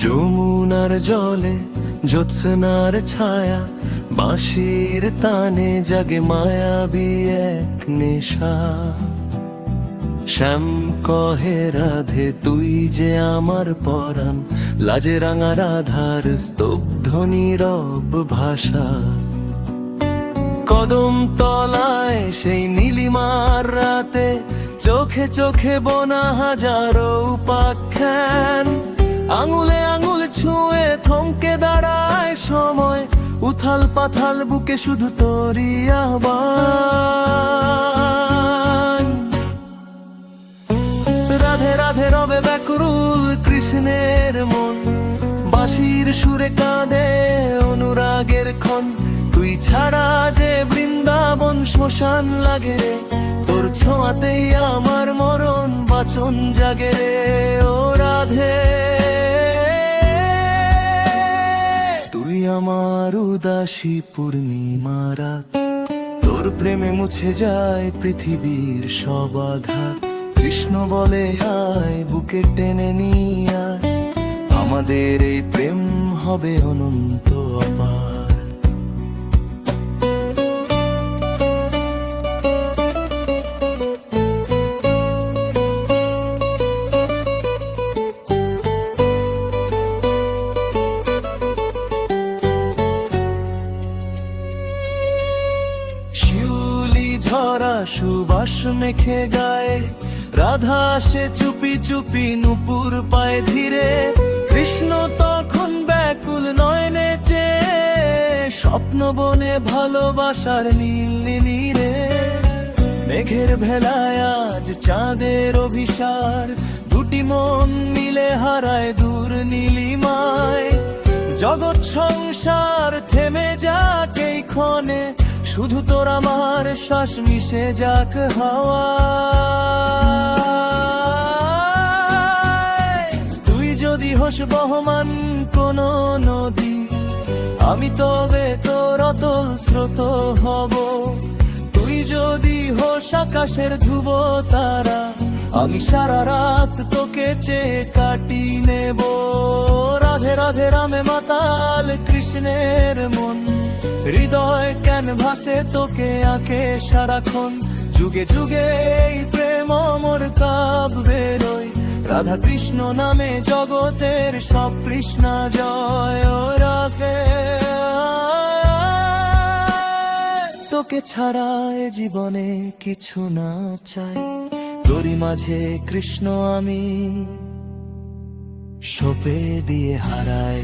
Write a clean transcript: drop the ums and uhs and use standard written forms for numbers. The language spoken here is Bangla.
যমুনার জলে জ্যোৎস্নার ছায়া, বাঁশির তানে জাগে মায়াবী এক নেশা। শ্যাম কহে রাধে তুই যে আমার পরাণ, লাজে রাঙা রাধার স্তব্ধ নীরব ভাষা। কদম তলায় সেই নীলিমার রাতে, চোখে চোখে বোনা হাজারো উপাখ্যান। আঙুলে আঙুল ছুঁয়ে থমকে দাঁড়ায় সময়, উথাল পাথাল বুকে শুধু তোরই আহ্বান। রাধে রাধে রবে ব্যাকুল কৃষ্ণের মন, বাঁশির সুরে কাঁদে অনুরাগের ক্ষণ। তুই ছাড়া যে বৃন্দাবন শ্মশান লাগে রে, তোর ছোঁয়াতেই আমার মরণ বাচন জাগে রে। ও রাধে তুই আমার উদাসী পূর্ণিমা রাত, তোর প্রেমে মুছে যায় পৃথিবীর সব আঘাত। কৃষ্ণ বলে আয় বুকে টেনে নিয়ে আয়, আমাদের এই প্রেম হবে অনন্ত অপার। শিউলি ঝরা সুবাস মেখে গায়ে, রাধা সে চুপি চুপি নুপুর পায় ধীরে। কৃষ্ণ তখন ব্যাকুল নয়নে চেয়ে, স্বপ্ন বনে ভালোবাসার নীল নীরে। মেঘের ভেলায় আজ চাঁদের অভিসার, দুটি মন মিলে হারায় দূর নীলিমায়। জগৎ সংসার থেমে যাক এই ক্ষণে, শুধু তোর আমার শ্বাস মিশে যাক হাওয়া। তুই যদি হোস বহমান কোন নদী, আমি তবে তোর অতল স্রোত হব। তুই যদি হোস আকাশের ধ্রুব তারা, আমি সারা রাত তোকে চেয়ে কাটি নেব। রাধে রাধে রামে মাতাল কৃষ্ণের মন, হৃদয় ক্যানভাসে তোকে আঁকে সারাক্ষণ। যুগে যুগে এই প্রেম অমর কাব্যে রই, রাধা কৃষ্ণ নামে জগতের সব কৃষ্ণা জয়। ও রাধে তোকে ছাড়া এ জীবনে কিছু না চাই, তোরই মাঝে কৃষ্ণ আমি সঁপে দিয়ে হারাই।